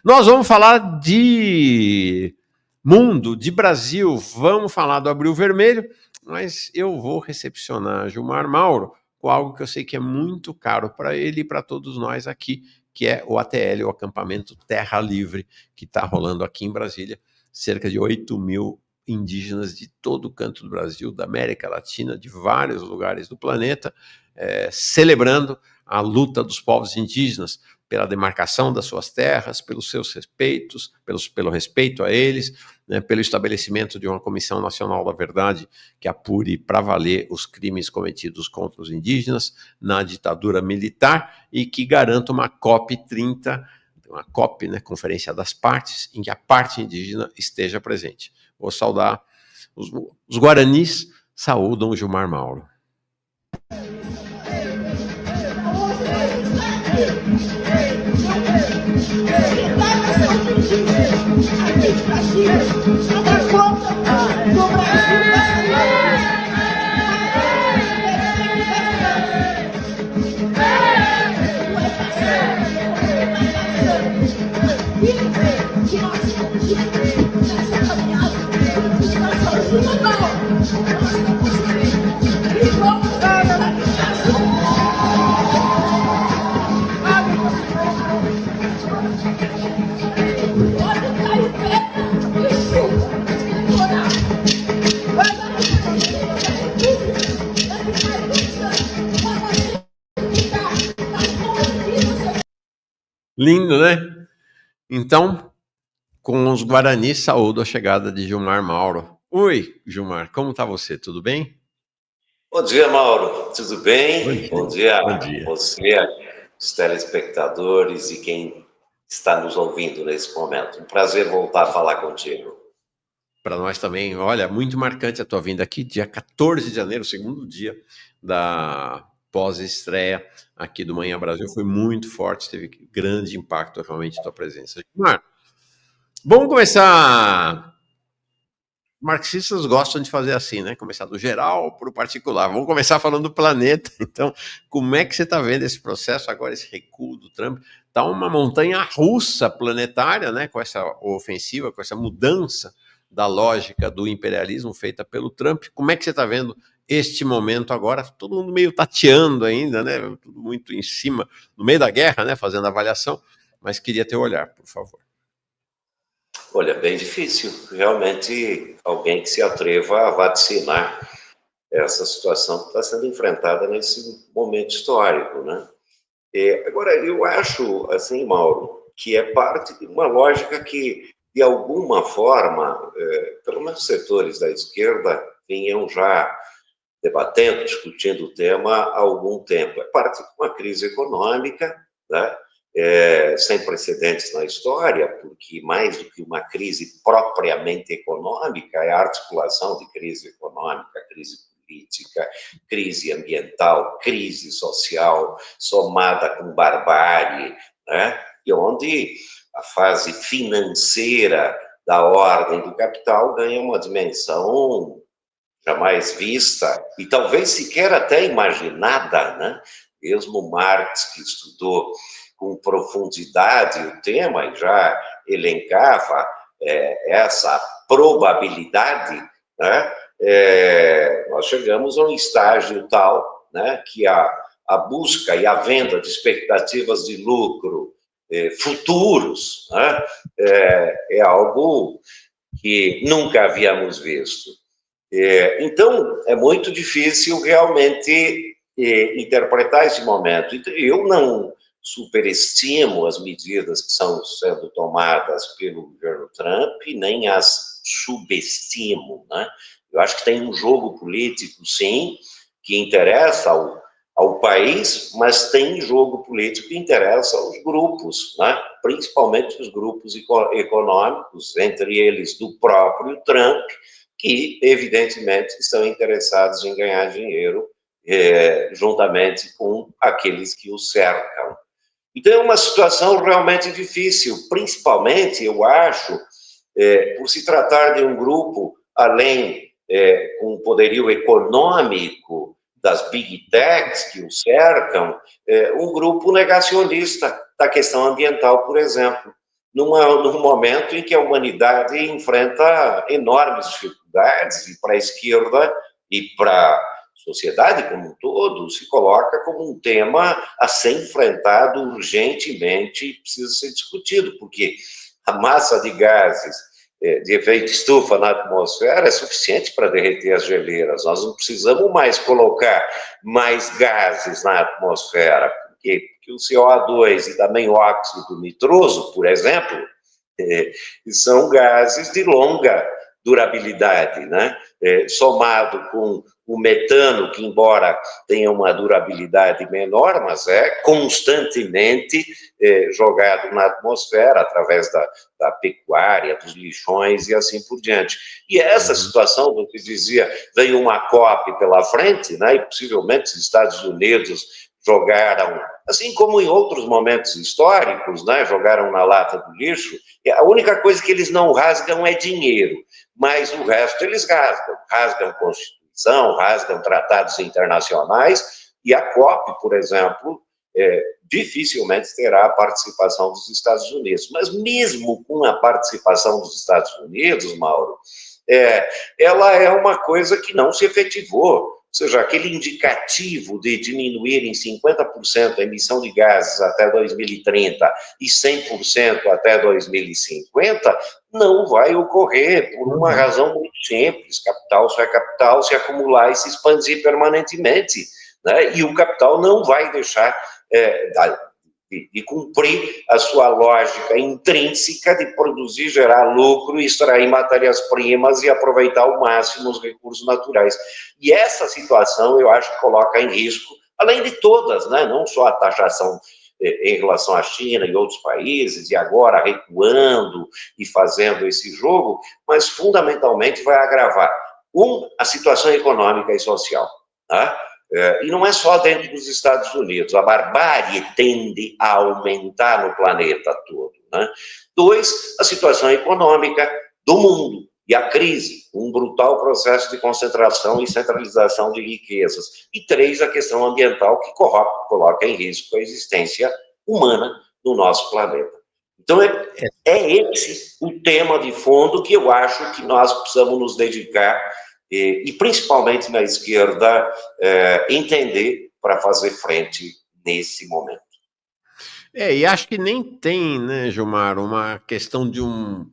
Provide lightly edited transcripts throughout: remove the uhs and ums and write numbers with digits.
Nós vamos falar de mundo, de Brasil, vamos falar do Abril Vermelho, mas eu vou recepcionar Gilmar Mauro com algo que eu sei que é muito caro para ele e para todos nós aqui, que é o ATL, o Acampamento Terra Livre, que está rolando aqui em Brasília. Cerca de 8.000 indígenas de todo o canto do Brasil, da América Latina, de vários lugares do planeta, celebrando a luta dos povos indígenas pela demarcação das suas terras, pelos seus respeitos, pelo respeito a eles, né, pelo estabelecimento de uma Comissão Nacional da Verdade que apure para valer os crimes cometidos contra os indígenas na ditadura militar e que garanta uma COP30, uma COP, né, Conferência das Partes, em que a parte indígena esteja presente. Vou saudar os guaranis, saúdam o Gilmar Mauro. Lindo, né? Então, com os guaranis, saúdo a chegada de Gilmar Mauro. Oi, Gilmar, como está você? Tudo bem? Bom dia, Mauro. Tudo bem? Bom dia a você, os telespectadores e quem está nos ouvindo nesse momento. Um prazer voltar a falar contigo. Para nós também, olha, muito marcante a tua vinda aqui, dia 14 de janeiro, segundo dia da pós-estreia aqui do Manhã Brasil, foi muito forte, teve grande impacto realmente a tua presença. Gilmar, vamos começar. Marxistas gostam de fazer assim, né? Começar do geral para o particular. Vamos começar falando do planeta. Então, como é que você está vendo esse processo agora, esse recuo do Trump? Está uma montanha russa planetária, né? Com essa ofensiva, com essa mudança da lógica do imperialismo feita pelo Trump. Como é que você está vendo este momento agora? Todo mundo meio tateando ainda, né? Tudo muito em cima, no meio da guerra, né? Fazendo avaliação. Mas queria ter olhar, por favor. Olha, bem difícil. Realmente, alguém que se atreva a vaticinar essa situação que está sendo enfrentada nesse momento histórico, né? Agora, eu acho, assim, Mauro, que é parte de uma lógica que, de alguma forma, pelo menos setores da esquerda vinham já debatendo, discutindo o tema há algum tempo. É parte de uma crise econômica, né? Sem precedentes na história, porque mais do que uma crise propriamente econômica, é a articulação de crise econômica, crise política, crise ambiental, crise social, somada com barbárie, né? E onde a fase financeira da ordem do capital ganha uma dimensão jamais vista e talvez sequer até imaginada, né? Mesmo Marx, que estudou com profundidade o tema e já elencava essa probabilidade, né? Nós chegamos a um estágio tal, né, que a busca e a venda de expectativas de lucro futuros, né, é algo que nunca havíamos visto. Então, é muito difícil realmente interpretar esse momento. Eu não superestimo as medidas que estão sendo tomadas pelo governo Trump, nem as subestimo, né? Eu acho que tem um jogo político, sim, que interessa ao país, mas tem jogo político que interessa aos grupos, né? Principalmente os grupos econômicos, entre eles do próprio Trump, que, evidentemente, estão interessados em ganhar dinheiro juntamente com aqueles que o cercam. Então, é uma situação realmente difícil, principalmente, eu acho, por se tratar de um grupo, além com um poderio econômico das big techs que o cercam, um grupo negacionista da questão ambiental, por exemplo. num momento em que a humanidade enfrenta enormes dificuldades, e para a esquerda e para a sociedade como um todo, se coloca como um tema a ser enfrentado urgentemente e precisa ser discutido, porque a massa de gases de efeito estufa na atmosfera é suficiente para derreter as geleiras. Nós não precisamos mais colocar mais gases na atmosfera, porque o CO2 e também o óxido nitroso, por exemplo, são gases de longa durabilidade, né? Somado com o metano, que embora tenha uma durabilidade menor, mas é constantemente jogado na atmosfera através da pecuária, dos lixões e assim por diante. E essa situação, como eu dizia, vem uma COP pela frente, né? E possivelmente os Estados Unidos jogaram, assim como em outros momentos históricos, né? Jogaram na lata do lixo. A única coisa que eles não rasgam é dinheiro, mas o resto eles rasgam Constituição, rasgam tratados internacionais, e a COP, por exemplo, dificilmente terá a participação dos Estados Unidos. Mas mesmo com a participação dos Estados Unidos, Mauro, ela é uma coisa que não se efetivou. Ou seja, aquele indicativo de diminuir em 50% a emissão de gases até 2030 e 100% até 2050 não vai ocorrer por uma razão muito simples. Capital só é capital se acumular e se expandir permanentemente, né? E o capital não vai deixar de cumprir a sua lógica intrínseca de produzir, gerar lucro, extrair matérias-primas e aproveitar ao máximo os recursos naturais. E essa situação, eu acho que coloca em risco, além de todas, né? Não só a taxação em relação à China e outros países, e agora recuando e fazendo esse jogo, mas fundamentalmente vai agravar, a situação econômica e social, tá? E não é só dentro dos Estados Unidos, a barbárie tende a aumentar no planeta todo, né? 2, a situação econômica do mundo e a crise, um brutal processo de concentração e centralização de riquezas. E 3, a questão ambiental, que coloca em risco a existência humana no nosso planeta. Então, é esse o tema de fundo que eu acho que nós precisamos nos dedicar, e principalmente na esquerda, entender para fazer frente nesse momento. E acho que nem tem, né, Gilmar, uma questão de um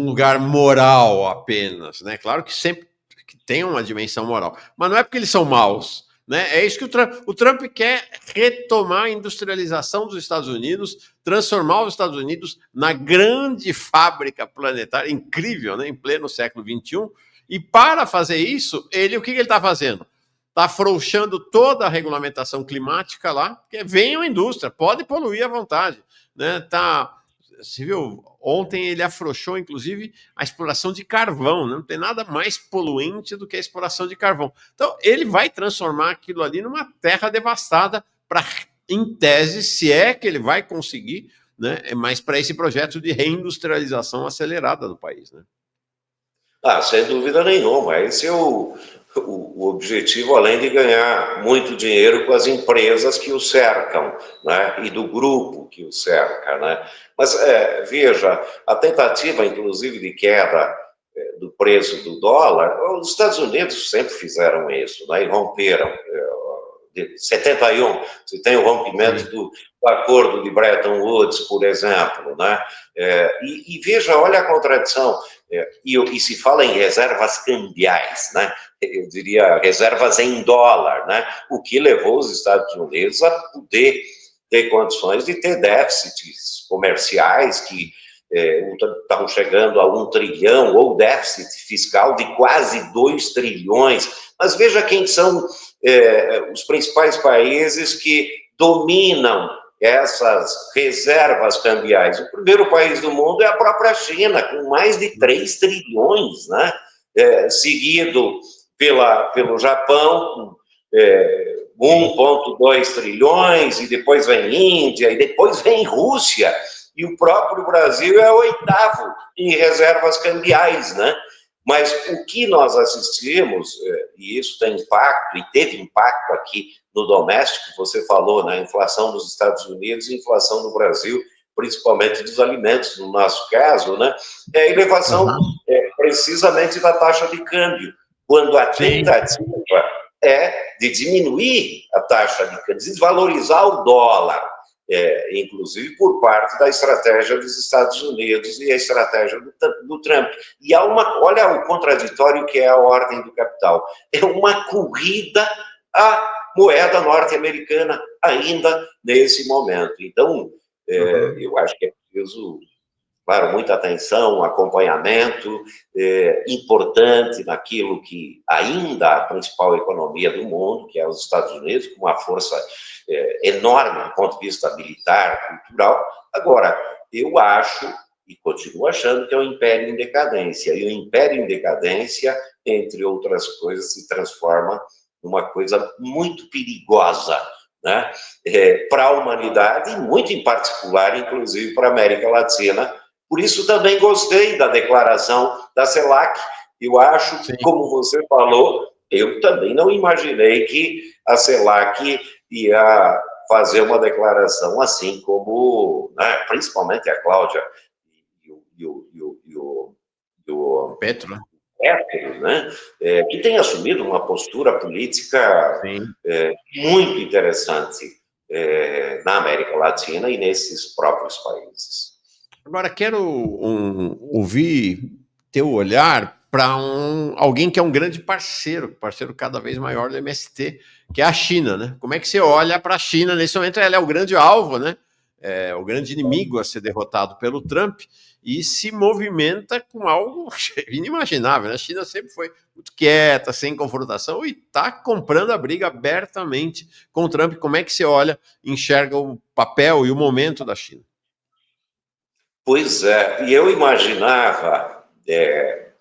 lugar moral apenas, né? Claro que sempre que tem uma dimensão moral, mas não é porque eles são maus, né? É isso que o Trump quer retomar a industrialização dos Estados Unidos, transformar os Estados Unidos na grande fábrica planetária, incrível, né? Em pleno século XXI. E para fazer isso, o que ele está fazendo? Está afrouxando toda a regulamentação climática lá, porque venha a indústria, pode poluir à vontade, né? Você viu, ontem ele afrouxou, inclusive, a exploração de carvão, né? Não tem nada mais poluente do que a exploração de carvão. Então, ele vai transformar aquilo ali numa terra devastada para, em tese, se é que ele vai conseguir, né? Mas para esse projeto de reindustrialização acelerada do país, né? Sem dúvida nenhuma. Esse é o objetivo, além de ganhar muito dinheiro com as empresas que o cercam, né? E do grupo que o cerca, né? Mas, veja, a tentativa, inclusive, de queda do preço do dólar, os Estados Unidos sempre fizeram isso, né? E romperam. De 71, você tem o rompimento do acordo de Bretton Woods, por exemplo, né? E veja, olha a contradição, e se fala em reservas cambiais, né? Eu diria reservas em dólar, né? O que levou os Estados Unidos a poder ter condições de ter déficits comerciais que estavam chegando a 1 trilhão, ou déficit fiscal de quase 2 trilhões. Mas veja quem são os principais países que dominam essas reservas cambiais. O primeiro país do mundo é a própria China, com mais de 3 trilhões, né? Seguido pelo Japão, 1,2 trilhões, e depois vem Índia, e depois vem Rússia, e o próprio Brasil é o 8º em reservas cambiais, né? Mas o que nós assistimos, e isso tem impacto, e teve impacto aqui no doméstico, você falou, na inflação dos Estados Unidos e inflação no Brasil, principalmente dos alimentos, no nosso caso, né, é a elevação precisamente da taxa de câmbio, quando a tentativa é de diminuir a taxa de câmbio, desvalorizar o dólar, inclusive por parte da estratégia dos Estados Unidos e a estratégia do Trump. E olha o contraditório que é a ordem do capital. É uma corrida à moeda norte-americana ainda nesse momento. Então, eu acho que é preciso, claro, muita atenção, acompanhamento importante naquilo que ainda é a principal economia do mundo, que é os Estados Unidos, com uma força enorme do ponto de vista militar, cultural. Agora, eu acho e continuo achando que é um império em decadência. E o império em decadência, entre outras coisas, se transforma numa coisa muito perigosa, né? Para a humanidade, e muito em particular, inclusive, para a América Latina. Por isso também gostei da declaração da CELAC. Eu acho, como você falou, eu também não imaginei que a CELAC ia fazer uma declaração assim como, né, principalmente a Cláudia e o Petro, né, que tem assumido uma postura política muito interessante na América Latina e nesses próprios países. Agora, quero ouvir teu olhar para alguém que é um grande parceiro cada vez maior do MST, que é a China, né? Como é que você olha para a China nesse momento? Ela é o grande alvo, né? É o grande inimigo a ser derrotado pelo Trump e se movimenta com algo inimaginável, né? A China sempre foi muito quieta, sem confrontação e está comprando a briga abertamente com o Trump. Como é que você olha, enxerga o papel e o momento da China? Pois é, e eu imaginava,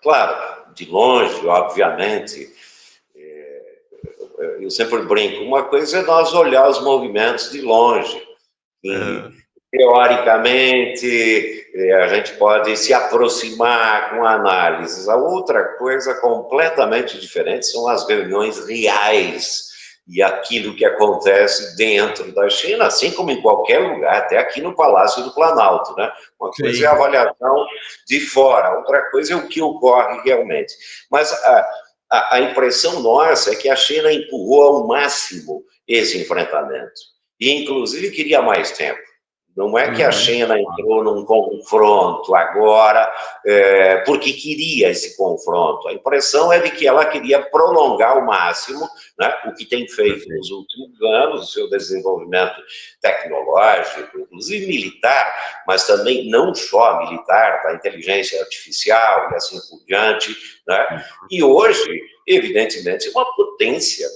claro, de longe, obviamente, eu sempre brinco, uma coisa é nós olhar os movimentos de longe, e teoricamente a gente pode se aproximar com análises. A outra coisa completamente diferente são as reuniões reais e aquilo que acontece dentro da China, assim como em qualquer lugar, até aqui no Palácio do Planalto, né? Uma coisa é a avaliação de fora, outra coisa é o que ocorre realmente. Mas a impressão nossa é que a China empurrou ao máximo esse enfrentamento e, inclusive, queria mais tempo. Não é que a China entrou num confronto agora porque queria esse confronto. A impressão é de que ela queria prolongar ao máximo, né, o que tem feito nos últimos anos, o seu desenvolvimento tecnológico, inclusive militar, mas também não só militar, da inteligência artificial e assim por diante, né? E hoje, evidentemente, uma potência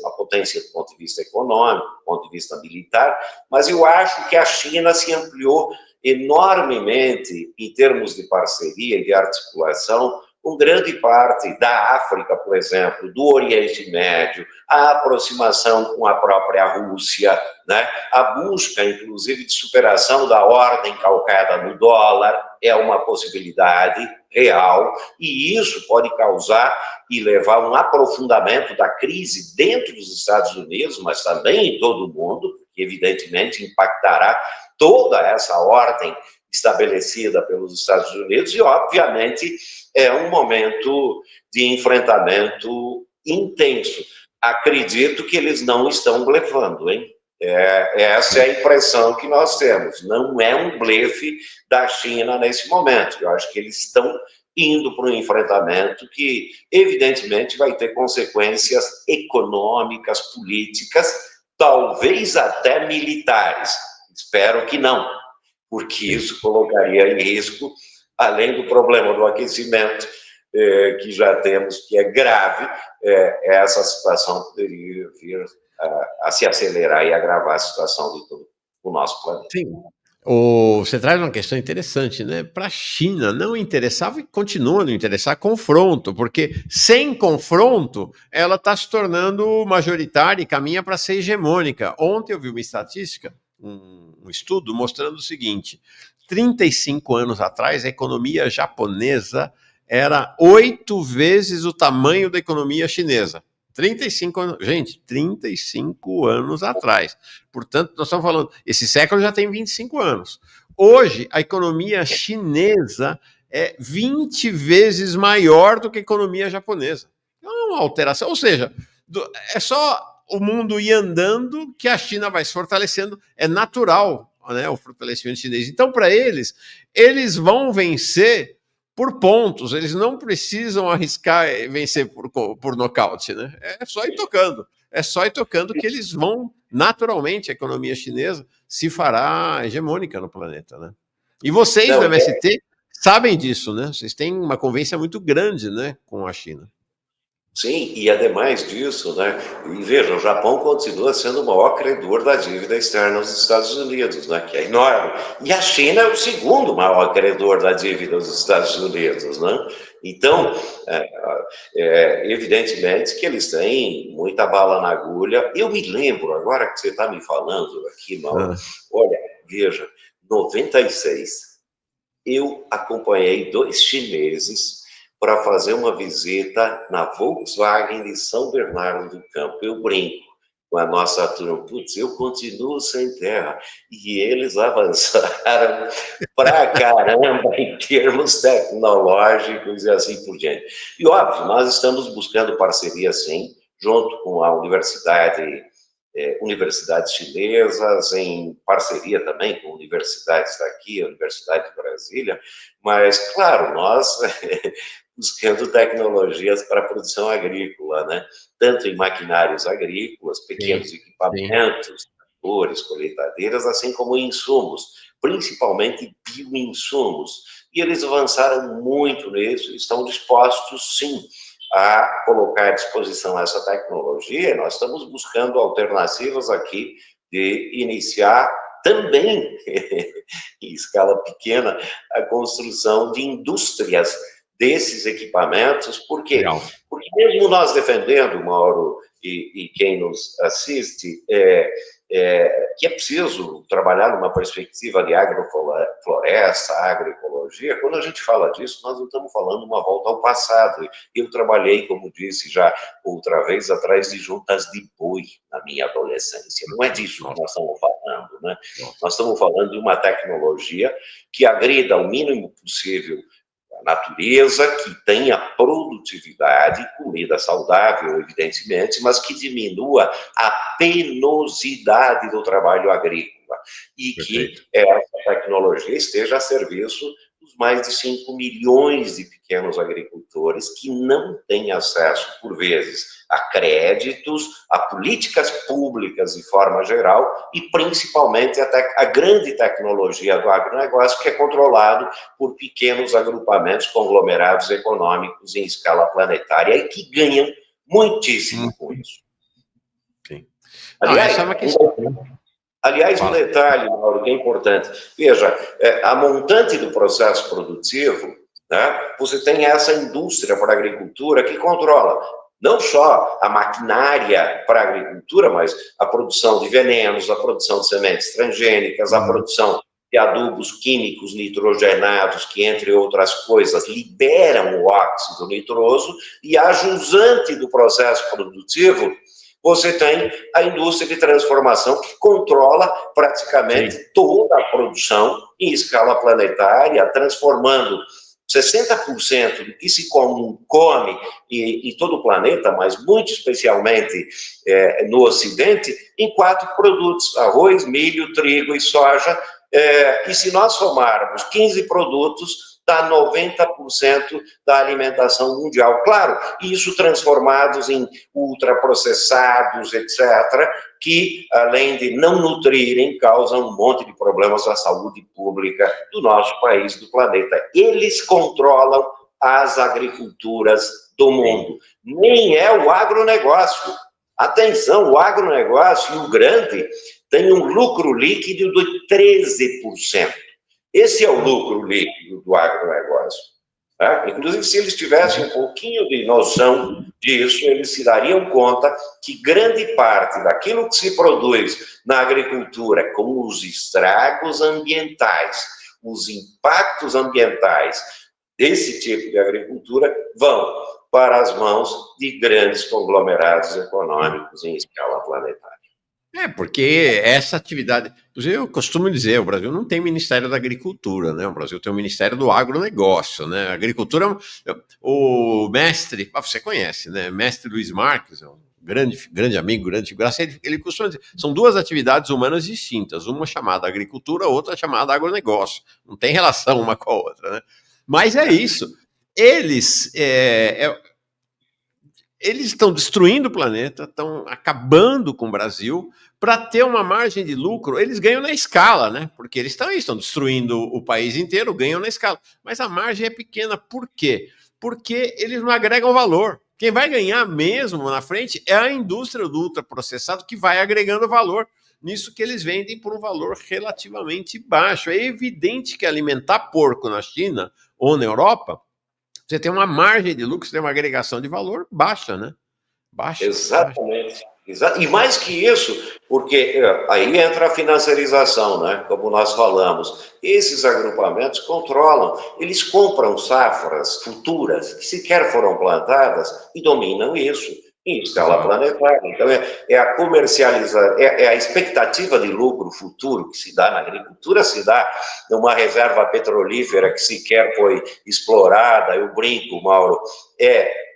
do ponto de vista econômico, do ponto de vista militar, mas eu acho que a China se ampliou enormemente em termos de parceria e de articulação com grande parte da África, por exemplo, do Oriente Médio, a aproximação com a própria Rússia, né? A busca, inclusive, de superação da ordem calcada no dólar é uma possibilidade real, e isso pode causar e levar a um aprofundamento da crise dentro dos Estados Unidos, mas também em todo o mundo, que evidentemente impactará toda essa ordem estabelecida pelos Estados Unidos e, obviamente, é um momento de enfrentamento intenso. Acredito que eles não estão blefando, hein? Essa é a impressão que nós temos. Não é um blefe da China nesse momento. Eu acho que eles estão indo para um enfrentamento que, evidentemente, vai ter consequências econômicas, políticas, talvez até militares. Espero que não, porque isso colocaria em risco, além do problema do aquecimento, que já temos, que é grave, essa situação poderia vir a se acelerar e agravar a situação de todo o nosso planeta. Sim. Você traz uma questão interessante, né? Para a China não interessava e continua a não interessar confronto, porque sem confronto ela está se tornando majoritária e caminha para ser hegemônica. Ontem eu vi uma estatística, um estudo mostrando o seguinte: 35 anos atrás a economia japonesa era 8 vezes o tamanho da economia chinesa. 35 anos, gente, 35 anos atrás. Portanto, nós estamos falando, esse século já tem 25 anos. Hoje, a economia chinesa é 20 vezes maior do que a economia japonesa. É uma alteração, ou seja, é só o mundo ir andando que a China vai se fortalecendo. É natural, né, o fortalecimento chinês. Então, para eles, eles vão vencer por pontos, eles não precisam arriscar vencer por nocaute, né? É só ir tocando. É só ir tocando que eles vão, naturalmente, a economia chinesa se fará hegemônica no planeta, né? E vocês do Não, MST sabem disso, né? Vocês têm uma convivência muito grande, né, com a China. sim, e ademais disso, né? E veja, o Japão continua sendo o maior credor da dívida externa dos Estados Unidos, né? Que é enorme. E a China é o segundo maior credor da dívida dos Estados Unidos, né? Então, evidentemente que eles têm muita bala na agulha. Eu me lembro, agora que você está me falando aqui, Mauro, olha, veja, 96, eu acompanhei 2 chineses para fazer uma visita na Volkswagen de São Bernardo do Campo. Eu brinco com a nossa turma, putz, eu continuo sem terra. E eles avançaram pra caramba em termos tecnológicos e assim por diante. E óbvio, nós estamos buscando parceria, sim, junto com a universidades chinesas, em parceria também com universidades daqui, a Universidade de Brasília, mas, claro, nós buscando tecnologias para a produção agrícola, né? Tanto em maquinários agrícolas, pequenos Sim, sim. equipamentos, tratores, colheitadeiras, assim como insumos, principalmente bioinsumos. E eles avançaram muito nisso e estão dispostos, sim, a colocar à disposição essa tecnologia. Nós estamos buscando alternativas aqui de iniciar também, em escala pequena, a construção de indústrias desses equipamentos. Por quê? Legal. Porque mesmo nós defendendo, Mauro, e quem nos assiste, que é preciso trabalhar numa perspectiva de agrofloresta, agroecologia, quando a gente fala disso, nós não estamos falando uma volta ao passado. Eu trabalhei, como disse já outra vez, atrás de juntas de boi na minha adolescência. Não é disso que Nossa, nós estamos falando, né? nossa. Nós estamos falando de uma tecnologia que agrida o mínimo possível a natureza, que tenha produtividade, comida saudável, evidentemente, mas que diminua a penosidade do trabalho agrícola e que Perfeito. essa tecnologia esteja a serviço dos mais de 5 milhões de pequenos agricultores que não têm acesso, por vezes, a créditos, a políticas públicas de forma geral e, principalmente, a grande tecnologia do agronegócio, que é controlado por pequenos agrupamentos, conglomerados econômicos em escala planetária e que ganham muitíssimo com isso. Sim. Não, Aliás, essa é uma questão. um Fala. detalhe, Mauro, que é importante. Veja, a montante do processo produtivo, né, você tem essa indústria para a agricultura que controla não só a maquinária para a agricultura, mas a produção de venenos, a produção de sementes transgênicas, a produção de adubos químicos nitrogenados, que, entre outras coisas, liberam o óxido nitroso, e a jusante do processo produtivo, você tem a indústria de transformação que controla praticamente Sim. toda a produção em escala planetária, transformando 60% do que se come em todo o planeta, mas muito especialmente no Ocidente, em 4 produtos: arroz, milho, trigo e soja. E se nós somarmos 15 produtos, dá 90% da alimentação mundial. Claro, isso transformados em ultraprocessados, etc., que, além de não nutrirem, causam um monte de problemas à saúde pública do nosso país, do planeta. Eles controlam as agriculturas do mundo. Nem é o agronegócio. Atenção, o agronegócio, e o grande, tem um lucro líquido de 13%. Esse é o lucro líquido do agronegócio. Tá? Inclusive, se eles tivessem um pouquinho de noção disso, eles se dariam conta que grande parte daquilo que se produz na agricultura, com os estragos ambientais, os impactos ambientais desse tipo de agricultura, vão para as mãos de grandes conglomerados econômicos em escala planetária. Porque essa atividade. Inclusive, eu costumo dizer, o Brasil não tem Ministério da Agricultura, né? O Brasil tem o Ministério do Agronegócio, né? A agricultura. O mestre, você conhece, né? Mestre Luiz Marques, é um grande amigo, grande figuraça, ele costuma dizer, são duas atividades humanas distintas, uma chamada agricultura, outra chamada agronegócio. Não tem relação uma com a outra, né? Mas é isso. Eles eles estão destruindo o planeta, estão acabando com o Brasil para ter uma margem de lucro. Eles ganham na escala, né? Porque eles estão destruindo o país inteiro, ganham na escala. Mas a margem é pequena. Por quê? Porque eles não agregam valor. Quem vai ganhar mesmo na frente é a indústria do ultraprocessado que vai agregando valor nisso que eles vendem por um valor relativamente baixo. É evidente que alimentar porco na China ou na Europa, você tem uma margem de lucro, você tem uma agregação de valor baixa, né? Baixa. Exatamente. E mais que isso, porque aí entra a financiarização, né? Como nós falamos. Esses agrupamentos controlam, eles compram safras futuras que sequer foram plantadas e dominam isso em escala planetária. Então, é a é a expectativa de lucro futuro que se dá na agricultura, se dá numa reserva petrolífera que sequer foi explorada. Eu brinco, Mauro,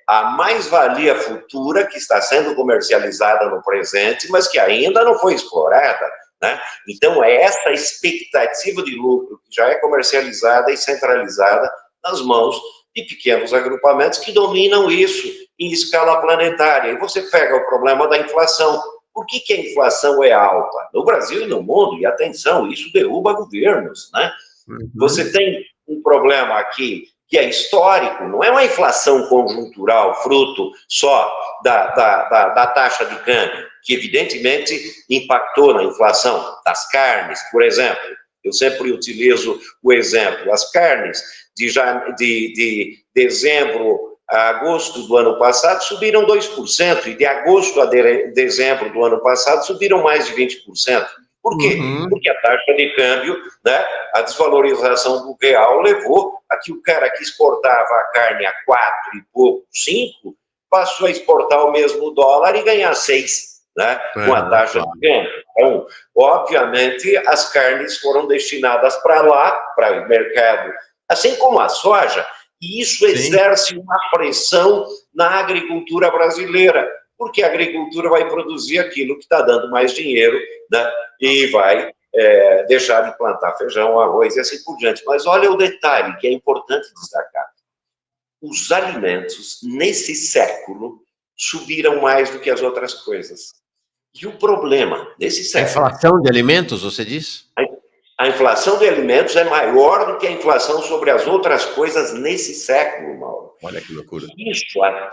a mais-valia futura que está sendo comercializada no presente, mas que ainda não foi explorada, né? Então, é essa expectativa de lucro que já é comercializada e centralizada nas mãos de pequenos agrupamentos que dominam isso em escala planetária. E você pega o problema da inflação. Por que a inflação é alta? No Brasil e no mundo, e atenção, isso derruba governos, né? Você tem um problema aqui que é histórico, não é uma inflação conjuntural, fruto só da taxa de câmbio, que evidentemente impactou na inflação das carnes, por exemplo. Eu sempre utilizo o exemplo, as carnes de dezembro a agosto do ano passado subiram 2%, e de agosto a dezembro do ano passado subiram mais de 20%. Por quê? Porque a taxa de câmbio, né, a desvalorização do real levou a que o cara que exportava a carne a 4 e pouco, 5, passou a exportar o mesmo dólar e ganhar 6, né, com a taxa de câmbio. Então, obviamente, as carnes foram destinadas para lá, para o mercado, assim como a soja, e isso exerce uma pressão na agricultura brasileira, porque a agricultura vai produzir aquilo que está dando mais dinheiro, né, e vai deixar de plantar feijão, arroz e assim por diante. Mas olha o detalhe que é importante destacar. Os alimentos, nesse século, subiram mais do que as outras coisas. E o problema, nesse século... A inflação de alimentos, você diz? A inflação de alimentos é maior do que a inflação sobre as outras coisas nesse século, Mauro. Olha que loucura.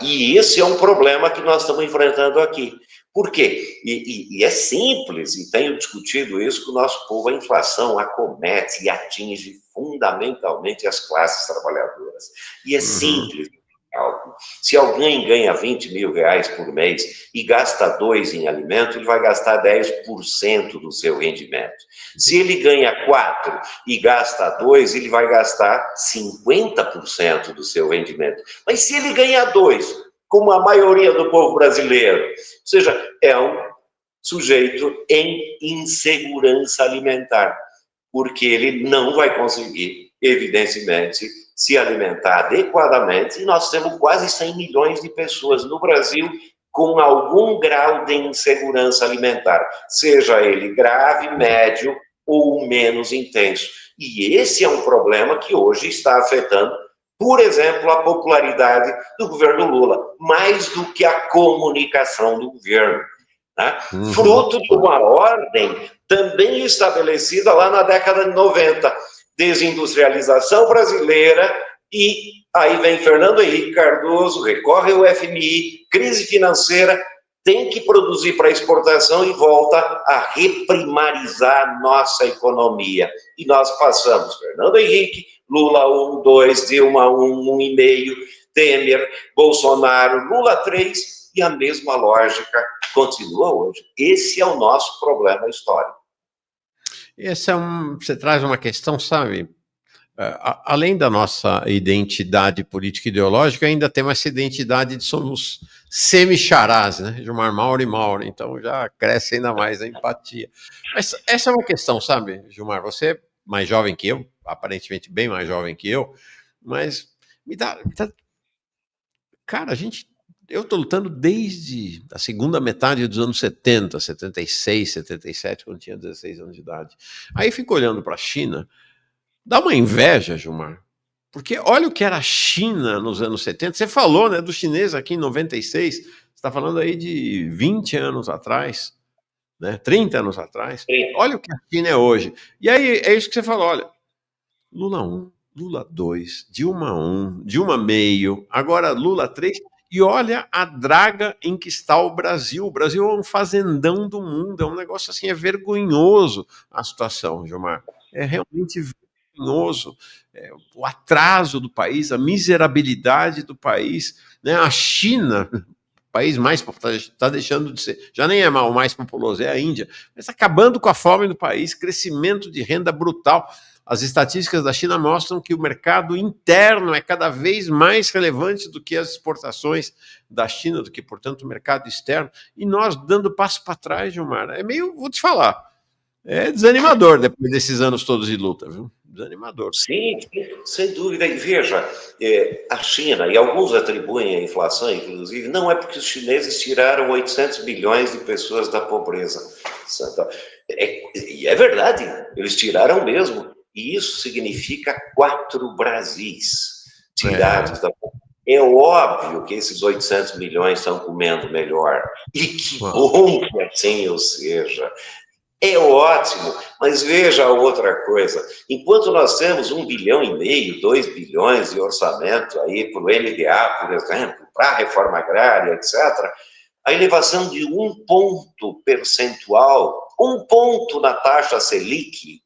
E esse é um problema que nós estamos enfrentando aqui. Por quê? E é simples, e tenho discutido isso com o nosso povo, a inflação acomete e atinge fundamentalmente as classes trabalhadoras. E é simples o cálculo. Se alguém ganha 20 mil reais por mês e gasta 2 em alimento, ele vai gastar 10% do seu rendimento. Se ele ganha 4 e gasta 2, ele vai gastar 50% do seu rendimento. Mas se ele ganha 2, como a maioria do povo brasileiro, ou seja, é um sujeito em insegurança alimentar, porque ele não vai conseguir, evidentemente, se alimentar adequadamente, e nós temos quase 100 milhões de pessoas no Brasil com algum grau de insegurança alimentar, seja ele grave, médio ou menos intenso. E esse é um problema que hoje está afetando, por exemplo, a popularidade do governo Lula, mais do que a comunicação do governo, né? Fruto de uma ordem também estabelecida lá na década de 90, desindustrialização brasileira, e aí vem Fernando Henrique Cardoso, recorre ao FMI, crise financeira, tem que produzir para exportação e volta a reprimarizar nossa economia. E nós passamos Fernando Henrique, Lula 1, 2, Dilma 1, 1,5, Temer, Bolsonaro, Lula 3, e a mesma lógica continua hoje. Esse é o nosso problema histórico. Você traz uma questão, sabe? além da nossa identidade política e ideológica, ainda temos essa identidade de somos semi-charás, né? Gilmar Mauro e Mauro, então já cresce ainda mais a empatia. Mas essa é uma questão, sabe, Gilmar? Você é mais jovem que eu, aparentemente bem mais jovem que eu, mas cara, eu estou lutando desde a segunda metade dos anos 70, 76, 77, quando tinha 16 anos de idade. Aí fico olhando para a China, dá uma inveja, Gilmar. Porque olha o que era a China nos anos 70. Você falou, né, do chinês aqui em 96. Você está falando aí de 20 anos atrás, né, 30 anos atrás. Olha o que a China é hoje. E aí é isso que você falou, olha, Lula 1, Lula 2, Dilma 1, Dilma meio, agora Lula 3. E olha a draga em que está o Brasil. O Brasil é um fazendão do mundo. É um negócio assim, é vergonhoso a situação, Gilmar. É realmente vergonhoso. O atraso do país, a miserabilidade do país. Né? A China, o país mais está deixando de ser, já nem é o mais populoso, é a Índia, mas está acabando com a fome do país, crescimento de renda brutal. As estatísticas da China mostram que o mercado interno é cada vez mais relevante do que as exportações da China, do que, portanto, o mercado externo, e nós dando passo para trás, Gilmar. É meio, vou te falar, é desanimador depois desses anos todos de luta, viu? Desanimador. Sim, sem dúvida. E veja, a China, e alguns atribuem a inflação, inclusive, não é porque os chineses tiraram 800 bilhões de pessoas da pobreza. E é verdade, eles tiraram mesmo. E isso significa 4 Brasis tirados da pobreza. É óbvio que esses 800 milhões estão comendo melhor. E que bom que assim ou seja. É ótimo, mas veja a outra coisa. Enquanto nós temos 1,5 bilhão, 2 bilhões de orçamento aí para o MDA, por exemplo, para a reforma agrária, etc., a elevação de 1 ponto percentual, 1 ponto na taxa Selic,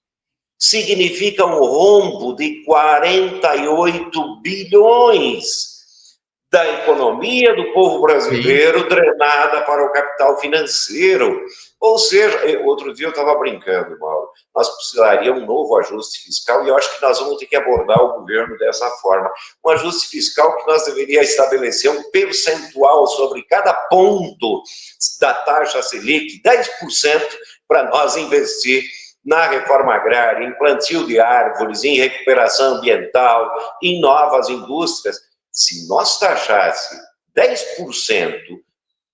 significa um rombo de 48 bilhões da economia do povo brasileiro drenada para o capital financeiro. Ou seja, outro dia eu estava brincando, Mauro, nós precisaríamos de um novo ajuste fiscal e eu acho que nós vamos ter que abordar o governo dessa forma. Um ajuste fiscal que nós deveríamos estabelecer um percentual sobre cada ponto da taxa Selic, 10%, para nós investir na reforma agrária, em plantio de árvores, em recuperação ambiental, em novas indústrias. Se nós taxasse 10%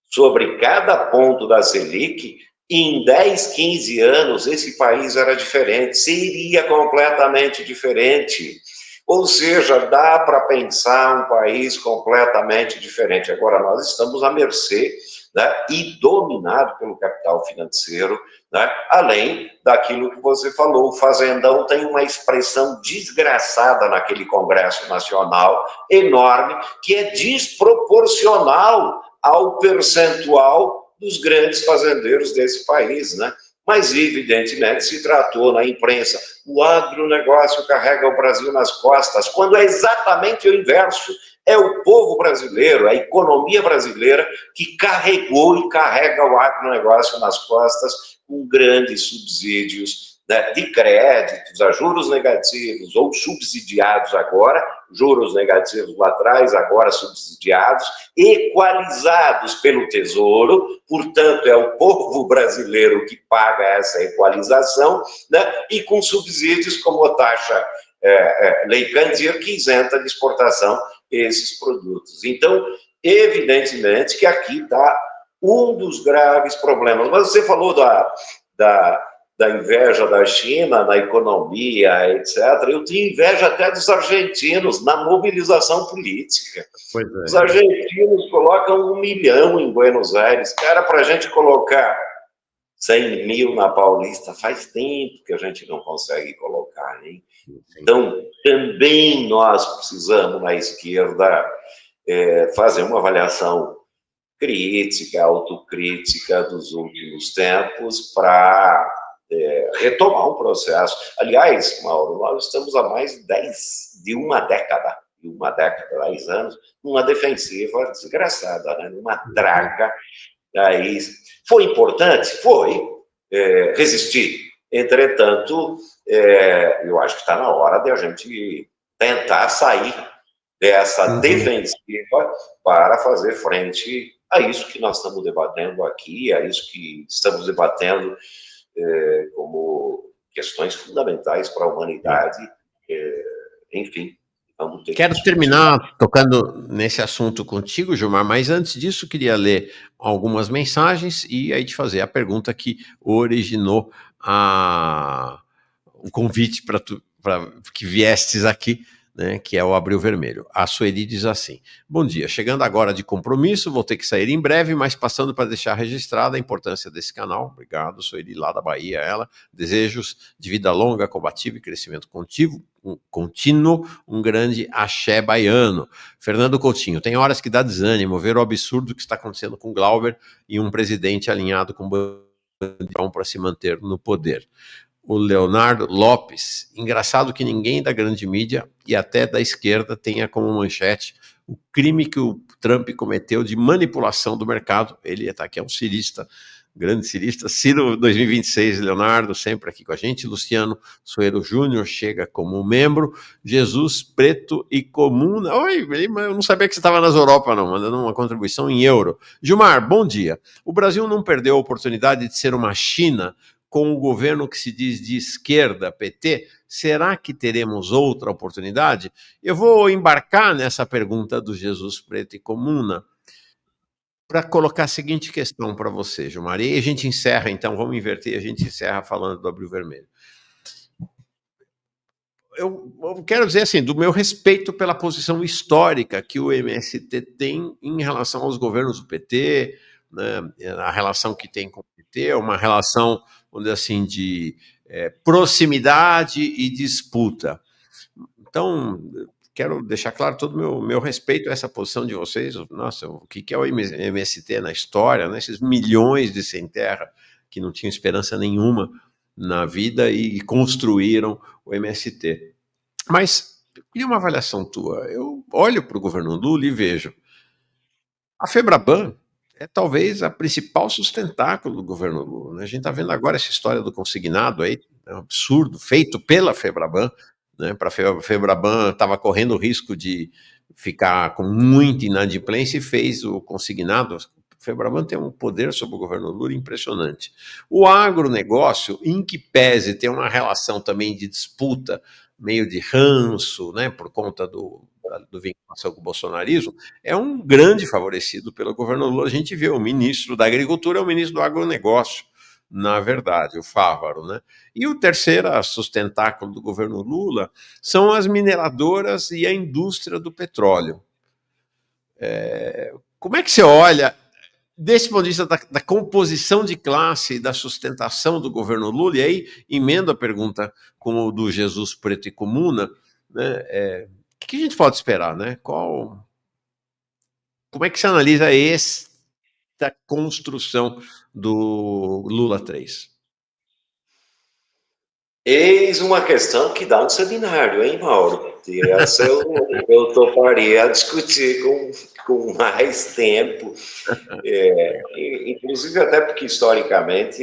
sobre cada ponto da Selic, em 10, 15 anos, esse país era diferente, seria completamente diferente. Ou seja, dá para pensar um país completamente diferente. Agora, nós estamos à mercê, né, e dominado pelo capital financeiro, né, além daquilo que você falou, o fazendão tem uma expressão desgraçada naquele Congresso Nacional, enorme, que é desproporcional ao percentual dos grandes fazendeiros desse país, né? Mas, evidentemente, se tratou na imprensa, o agronegócio carrega o Brasil nas costas, quando é exatamente o inverso. É o povo brasileiro, a economia brasileira que carregou e carrega o agronegócio nas costas com grandes subsídios, né, de créditos a juros negativos ou subsidiados agora, juros negativos lá atrás, agora subsidiados, equalizados pelo Tesouro, portanto, é o povo brasileiro que paga essa equalização, né, e com subsídios como a taxa Lei Candir, que isenta de exportação esses produtos. Então, evidentemente que aqui está um dos graves problemas. Mas você falou da inveja da China na economia, etc. Eu tenho inveja até dos argentinos na mobilização política. Os argentinos colocam 1 milhão em Buenos Aires. Cara, para a gente colocar 100 mil na Paulista, faz tempo que a gente não consegue colocar, hein? Então, também nós precisamos, na esquerda, fazer uma avaliação crítica, autocrítica dos últimos tempos para retomar um processo. Aliás, Mauro, nós estamos há mais de uma década, 10 anos, numa defensiva desgraçada, né? Numa draga. Aí, foi importante? Foi. Resistir. Entretanto, eu acho que está na hora de a gente tentar sair dessa defensiva para fazer frente a isso que nós estamos debatendo aqui, a isso que estamos debatendo como questões fundamentais para a humanidade. Enfim, vamos ter que Quero discutir. terminar tocando nesse assunto contigo, Gilmar, mas antes disso queria ler algumas mensagens e aí te fazer a pergunta que originou o convite para que viestes aqui, né, que é o Abril Vermelho. A Sueli diz assim: bom dia, chegando agora de compromisso, vou ter que sair em breve, mas passando para deixar registrada a importância desse canal. Obrigado, Sueli, lá da Bahia, ela. Desejos de vida longa, combativa e crescimento contínuo, um grande axé baiano. Fernando Coutinho, tem horas que dá desânimo ver o absurdo que está acontecendo com Glauber e um presidente alinhado com Bandão para se manter no poder. O Leonardo Lopes, engraçado que ninguém da grande mídia e até da esquerda tenha como manchete o crime que o Trump cometeu de manipulação do mercado. Ele está aqui, é um cirista, grande cirista. Ciro 2026, Leonardo, sempre aqui com a gente. Luciano Soeiro Júnior chega como membro. Jesus Preto e Comuna. Oi, eu não sabia que você estava nas Europa, não, mandando uma contribuição em euro. Gilmar, bom dia. O Brasil não perdeu a oportunidade de ser uma China com o governo que se diz de esquerda, PT, será que teremos outra oportunidade? Eu vou embarcar nessa pergunta do Jesus Preto e Comuna para colocar a seguinte questão para você, Gilmar. E a gente encerra, então, vamos inverter, a gente encerra falando do Abril Vermelho. Eu quero dizer assim, do meu respeito pela posição histórica que o MST tem em relação aos governos do PT, né, a relação que tem com o PT é uma relação, vamos dizer assim, de proximidade e disputa. Então, quero deixar claro todo o meu respeito a essa posição de vocês. Nossa, o que é o MST na história, né? Esses milhões de sem terra que não tinham esperança nenhuma na vida e construíram o MST. Mas eu queria uma avaliação tua. Eu olho para o governo Lula e vejo a Febraban é talvez a principal sustentáculo do governo Lula, né? A gente está vendo agora essa história do consignado aí, é um absurdo, feito pela Febraban, né? Para a Febraban estava correndo o risco de ficar com muita inadimplência e fez o consignado. A Febraban tem um poder sobre o governo Lula impressionante. O agronegócio, em que pese ter uma relação também de disputa, meio de ranço, né, por conta do vinculação com o bolsonarismo, é um grande favorecido pelo governo Lula. A gente vê o ministro da Agricultura é o ministro do agronegócio, na verdade, o Fávaro, né? E o terceiro sustentáculo do governo Lula são as mineradoras e a indústria do petróleo. Como é que você olha, desse ponto de vista da composição de classe e da sustentação do governo Lula, e aí emendo a pergunta como o do Jesus Preto e Comuna, né? O que a gente pode esperar, né? Como é que você analisa esta construção do Lula 3? Eis uma questão que dá um seminário, hein, Mauro? E essa eu toparia discutir com mais tempo. Inclusive até porque, historicamente,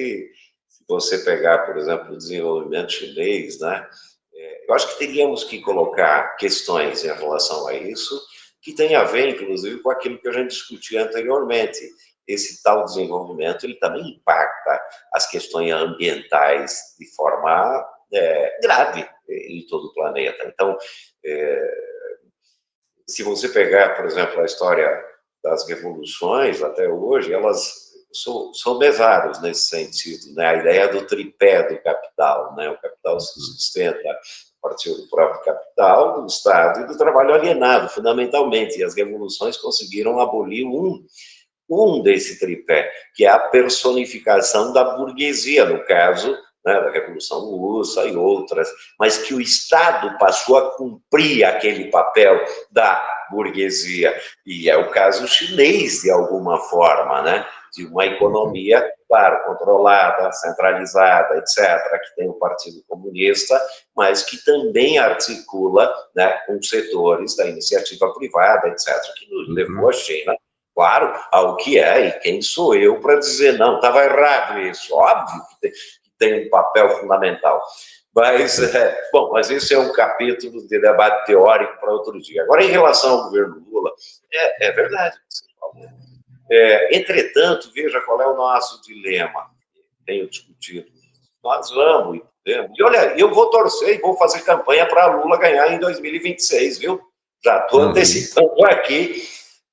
se você pegar, por exemplo, o desenvolvimento chinês, né? Eu acho que teríamos que colocar questões em relação a isso, que tem a ver, inclusive, com aquilo que a gente discutiu anteriormente. Esse tal desenvolvimento, ele também impacta as questões ambientais de forma grave em todo o planeta. Então, se você pegar, por exemplo, a história das revoluções até hoje, elas são mesários nesse sentido, né? A ideia do tripé do capital, né? O capital se sustenta a partir do próprio capital, do Estado e do trabalho alienado, fundamentalmente. E as revoluções conseguiram abolir um desse tripé, que é a personificação da burguesia, no caso, né, da Revolução Russa e outras, mas que o Estado passou a cumprir aquele papel da burguesia. E é o caso chinês, de alguma forma, né, de uma economia, claro, controlada, centralizada, etc., que tem o Partido Comunista, mas que também articula, né, com setores da iniciativa privada, etc., que nos levou a China, claro, ao que é, e quem sou eu para dizer, não, estava errado isso, óbvio que tem um papel fundamental. Mas, bom, mas esse é um capítulo de debate teórico para outro dia. Agora, em relação ao governo Lula, é verdade o que você falou. Entretanto, veja qual é o nosso dilema. Tenho discutido. Nós vamos e podemos. E olha, eu vou torcer e vou fazer campanha para Lula ganhar em 2026, viu? Já estou antecipando aqui,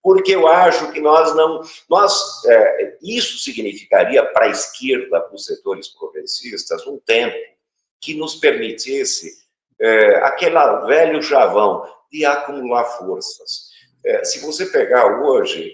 porque eu acho que nós não... isso significaria para a esquerda, para os setores progressistas, um tempo que nos permitisse aquele velho chavão de acumular forças. Se você pegar hoje,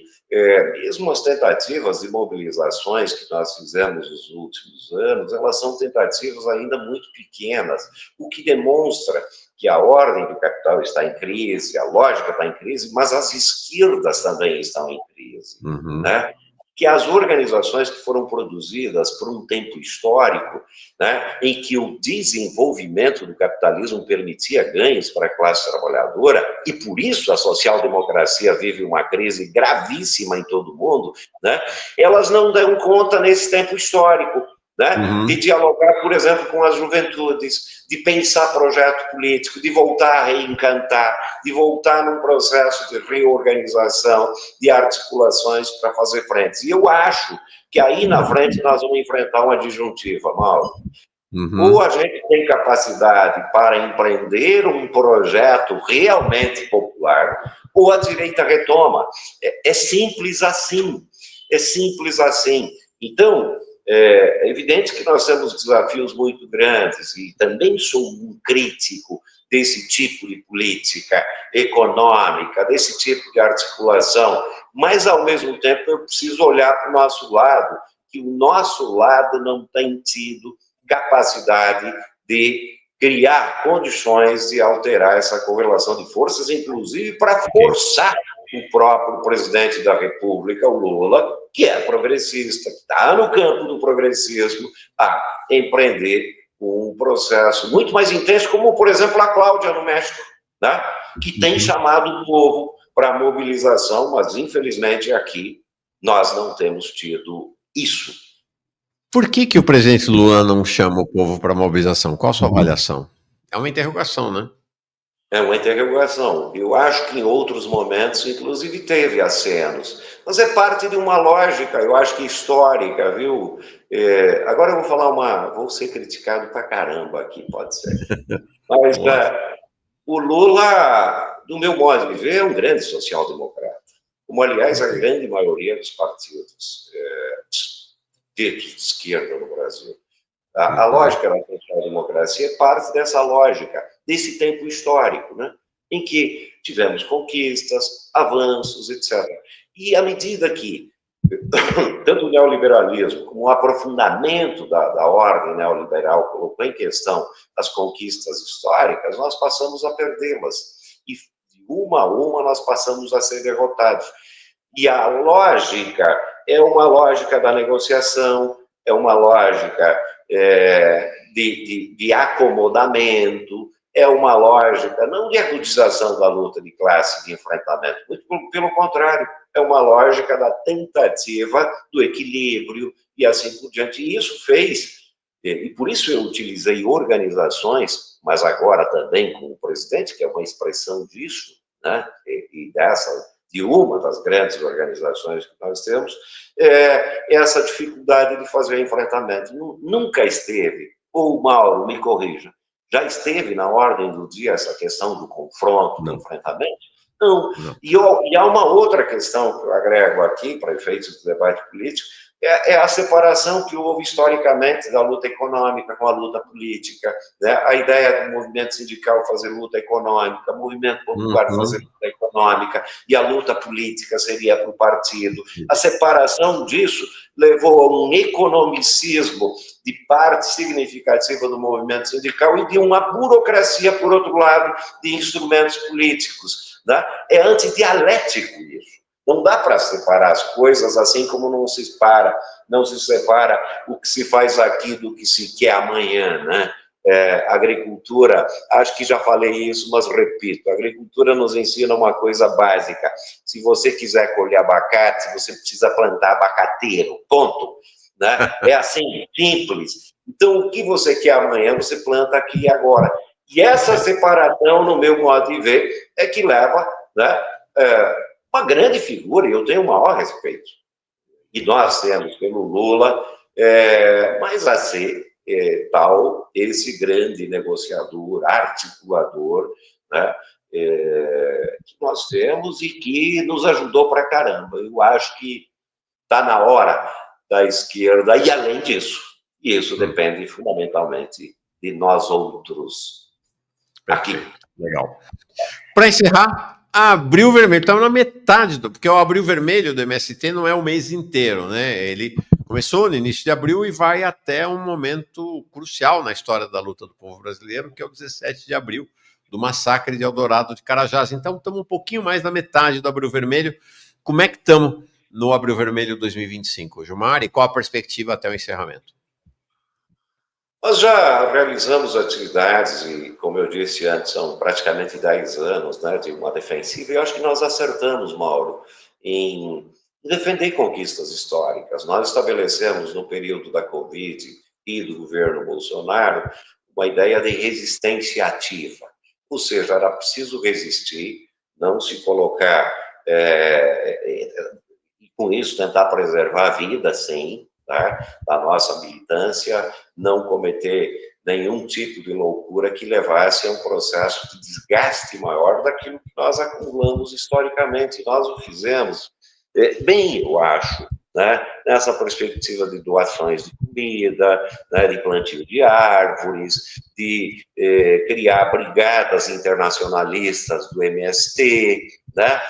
mesmo as tentativas de mobilizações que nós fizemos nos últimos anos, elas são tentativas ainda muito pequenas, o que demonstra que a ordem do capital está em crise, a lógica está em crise, mas as esquerdas também estão em crise, né? Que as organizações que foram produzidas por um tempo histórico, né, em que o desenvolvimento do capitalismo permitia ganhos para a classe trabalhadora, e por isso a social-democracia vive uma crise gravíssima em todo o mundo, né, elas não dão conta nesse tempo histórico, né, de dialogar, por exemplo, com as juventudes, de pensar projeto político, de voltar a reencantar, de voltar num processo de reorganização, de articulações para fazer frente. E eu acho que aí na frente nós vamos enfrentar uma disjuntiva, Mauro. Ou a gente tem capacidade para empreender um projeto realmente popular, ou a direita retoma. É simples assim. É simples assim. Então, é evidente que nós temos desafios muito grandes, e também sou um crítico desse tipo de política econômica, desse tipo de articulação, mas, ao mesmo tempo, eu preciso olhar para o nosso lado, que o nosso lado não tem tido capacidade de criar condições de alterar essa correlação de forças, inclusive para forçar o próprio presidente da República, o Lula, que é progressista, que está no campo do progressismo, a empreender um processo muito mais intenso, como, por exemplo, a Cláudia no México, né? Que tem chamado o povo para a mobilização, mas, infelizmente, aqui nós não temos tido isso. Por que o presidente Lula não chama o povo para a mobilização? Qual a sua avaliação? É uma interrogação, né? É uma interrogação. Eu acho que em outros momentos, inclusive, teve acenos. Mas é parte de uma lógica, eu acho que histórica, viu? Agora eu vou falar vou ser criticado pra caramba aqui, pode ser. Mas o Lula, do meu modo de ver, é um grande social-democrata. Como, aliás, a grande maioria dos partidos ditos de esquerda no Brasil. A lógica da social-democracia é parte dessa lógica, desse tempo histórico, né? Em que tivemos conquistas, avanços, etc. E à medida que tanto o neoliberalismo como o aprofundamento da ordem neoliberal colocou em questão as conquistas históricas, nós passamos a perdê-las. E de uma a uma nós passamos a ser derrotados. E a lógica é uma lógica da negociação, é uma lógica de acomodamento, é uma lógica não de agudização da luta de classe, de enfrentamento, muito pelo contrário, é uma lógica da tentativa do equilíbrio e assim por diante. E isso fez, e por isso eu utilizei organizações, mas agora também com o presidente, que é uma expressão disso, né? E de uma das grandes organizações que nós temos, essa dificuldade de fazer enfrentamento. Nunca esteve, ou Mauro, me corrija, já esteve na ordem do dia essa questão do confronto, do enfrentamento? Não. E há uma outra questão que eu agrego aqui, para efeitos do debate político, é a separação que houve historicamente da luta econômica com a luta política, né? A ideia do movimento sindical fazer luta econômica, movimento popular fazer luta econômica, e a luta política seria para o partido. A separação disso levou a um economicismo de parte significativa do movimento sindical e de uma burocracia, por outro lado, de instrumentos políticos, né? É antidialético isso. Não dá para separar as coisas, assim como não se separa o que se faz aqui do que se quer amanhã, né? Agricultura, acho que já falei isso, mas repito, a agricultura nos ensina uma coisa básica: se você quiser colher abacate, você precisa plantar abacateiro, ponto. né? É assim, simples. Então, o que você quer amanhã, você planta aqui e agora. E essa separação, no meu modo de ver, é que leva, né, uma grande figura, e eu tenho o maior respeito, e nós temos pelo Lula, mas a ser tal, esse grande negociador, articulador, né, que nós temos e que nos ajudou pra caramba. Eu acho que está na hora da esquerda, e além disso, e isso depende fundamentalmente de nós outros aqui. Perfeito, legal. Para encerrar, Abril Vermelho, estamos na metade, porque o Abril Vermelho do MST não é o mês inteiro, né? Ele começou no início de abril e vai até um momento crucial na história da luta do povo brasileiro, que é o 17 de abril, do massacre de Eldorado de Carajás. Então, estamos um pouquinho mais na metade do Abril Vermelho. Como é que estamos no Abril Vermelho 2025, Gilmar? E qual a perspectiva até o encerramento? Nós já realizamos atividades, e como eu disse antes, são praticamente 10 anos, né, de uma defensiva, e eu acho que nós acertamos, Mauro, em defender conquistas históricas. Nós estabelecemos, no período da Covid e do governo Bolsonaro, uma ideia de resistência ativa, ou seja, era preciso resistir, não se colocar, e com isso tentar preservar a vida, sim, tá, da nossa militância, não cometer nenhum tipo de loucura que levasse a um processo de desgaste maior daquilo que nós acumulamos historicamente. Nós o fizemos bem, eu acho, né? Nessa perspectiva de doações de comida, né? De plantio de árvores, de criar brigadas internacionalistas do MST, né?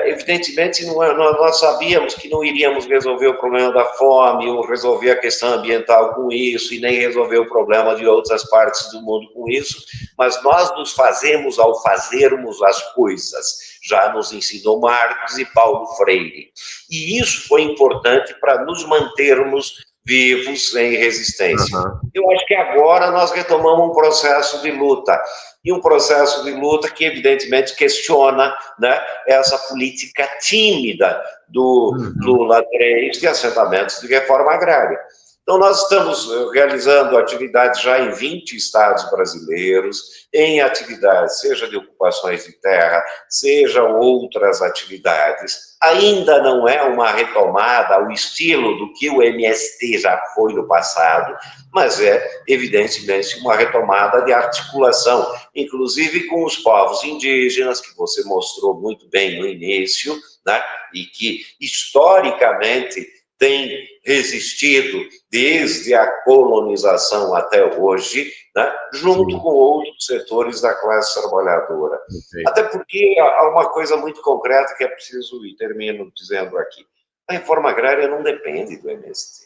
Evidentemente, nós sabíamos que não iríamos resolver o problema da fome, ou resolver a questão ambiental com isso, e nem resolver o problema de outras partes do mundo com isso, mas nós nos fazemos ao fazermos as coisas. Já nos ensinou Marx e Paulo Freire. E isso foi importante para nos mantermos vivos em resistência. Eu acho que agora nós retomamos um processo de luta, e um processo de luta que, evidentemente, questiona, né, essa política tímida do Lula 3 de assentamentos de reforma agrária. Então, nós estamos realizando atividades já em 20 estados brasileiros, em atividades, seja de ocupações de terra, seja outras atividades. Ainda não é uma retomada ao estilo do que o MST já foi no passado, mas é, evidentemente, uma retomada de articulação, inclusive com os povos indígenas, que você mostrou muito bem no início, né? E que, historicamente, tem resistido desde a colonização até hoje, né? Junto com outros setores da classe trabalhadora. Até porque há uma coisa muito concreta que é preciso, e termino dizendo aqui, a reforma agrária não depende do MST.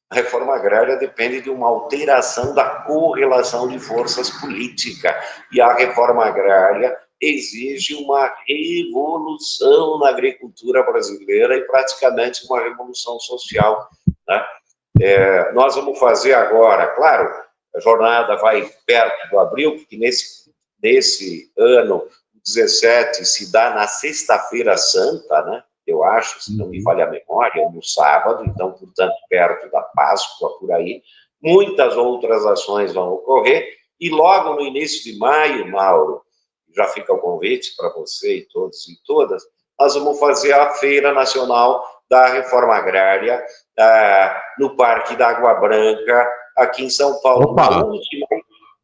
A reforma agrária depende de uma alteração da correlação de forças políticas, e a reforma agrária exige uma revolução na agricultura brasileira e praticamente uma revolução social, né? Nós vamos fazer agora, claro, a jornada vai perto do abril, porque nesse ano, 17, se dá na Sexta-feira Santa, né? Eu acho, se não me falha a memória, no sábado, então, portanto, perto da Páscoa, por aí. Muitas outras ações vão ocorrer, e logo no início de maio, Mauro, já fica o convite para você e todos e todas, nós vamos fazer a Feira Nacional da Reforma Agrária no Parque da Água Branca, aqui em São Paulo.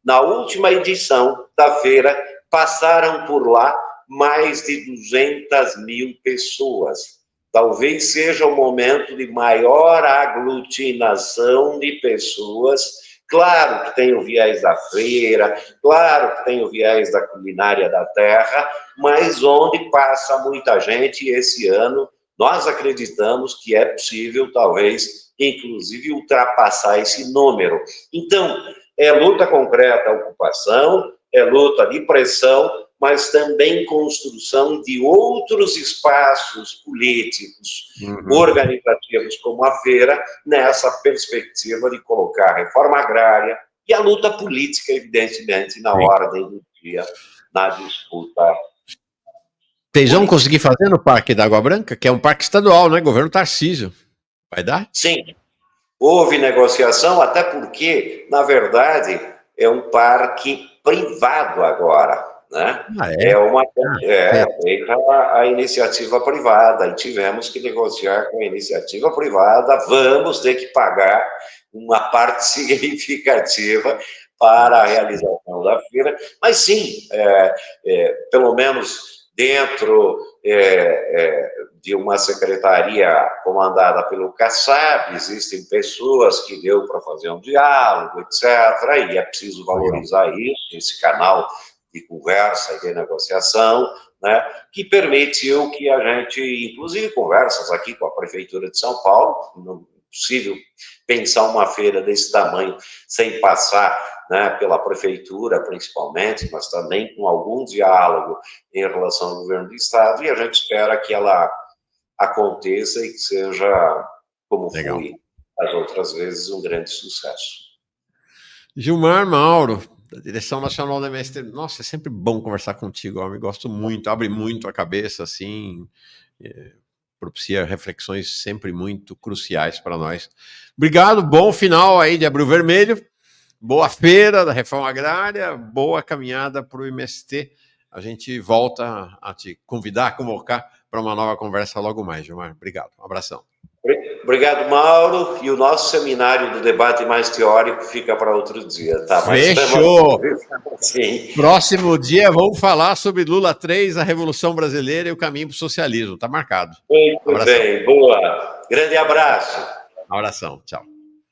Na última edição da feira, passaram por lá mais de 200 mil pessoas. Talvez seja o momento de maior aglutinação de pessoas. Claro que tem o viés da feira, claro que tem o viés da culinária da terra, mas onde passa muita gente, e esse ano nós acreditamos que é possível, talvez, inclusive, ultrapassar esse número. Então, é luta concreta, ocupação, é luta de pressão, mas também construção de outros espaços políticos, organizativos, como a feira, nessa perspectiva de colocar a reforma agrária e a luta política, evidentemente, na ordem do dia, na disputa. Vocês vão conseguir fazer no Parque da Água Branca, que é um parque estadual, né? Governo Tarcísio. Vai dar? Sim. houve negociação, até porque, na verdade, é um parque privado agora, né? Ah, é? Feita a iniciativa privada, e tivemos que negociar com a iniciativa privada, vamos ter que pagar uma parte significativa para a realização da feira, mas sim, pelo menos dentro de uma secretaria comandada pelo Kassab, existem pessoas que deu para fazer um diálogo, etc., e é preciso valorizar isso, esse canal de conversa e de negociação, né, que permitiu que a gente, inclusive conversas aqui com a Prefeitura de São Paulo, não é possível pensar uma feira desse tamanho sem passar, né, pela Prefeitura, principalmente, mas também com algum diálogo em relação ao governo do Estado, e a gente espera que ela aconteça e que seja, como Legal. foi as outras vezes, um grande sucesso. Gilmar Mauro, da Direção Nacional da MST. Nossa, é sempre bom conversar contigo, homem. Gosto muito, abre muito a cabeça, assim, propicia reflexões sempre muito cruciais para nós. Obrigado, bom final aí de Abril Vermelho, boa feira da reforma agrária, boa caminhada para o MST. A gente volta a te convidar, a convocar para uma nova conversa logo mais, Gilmar. Obrigado, um abração. Obrigado, Mauro. E o nosso seminário do debate mais teórico fica para outro dia, tá? Fechou! Sim. Próximo dia vamos falar sobre Lula 3, a Revolução Brasileira e o caminho para o socialismo. Tá marcado. Muito bem, boa. Grande abraço. Abração, tchau.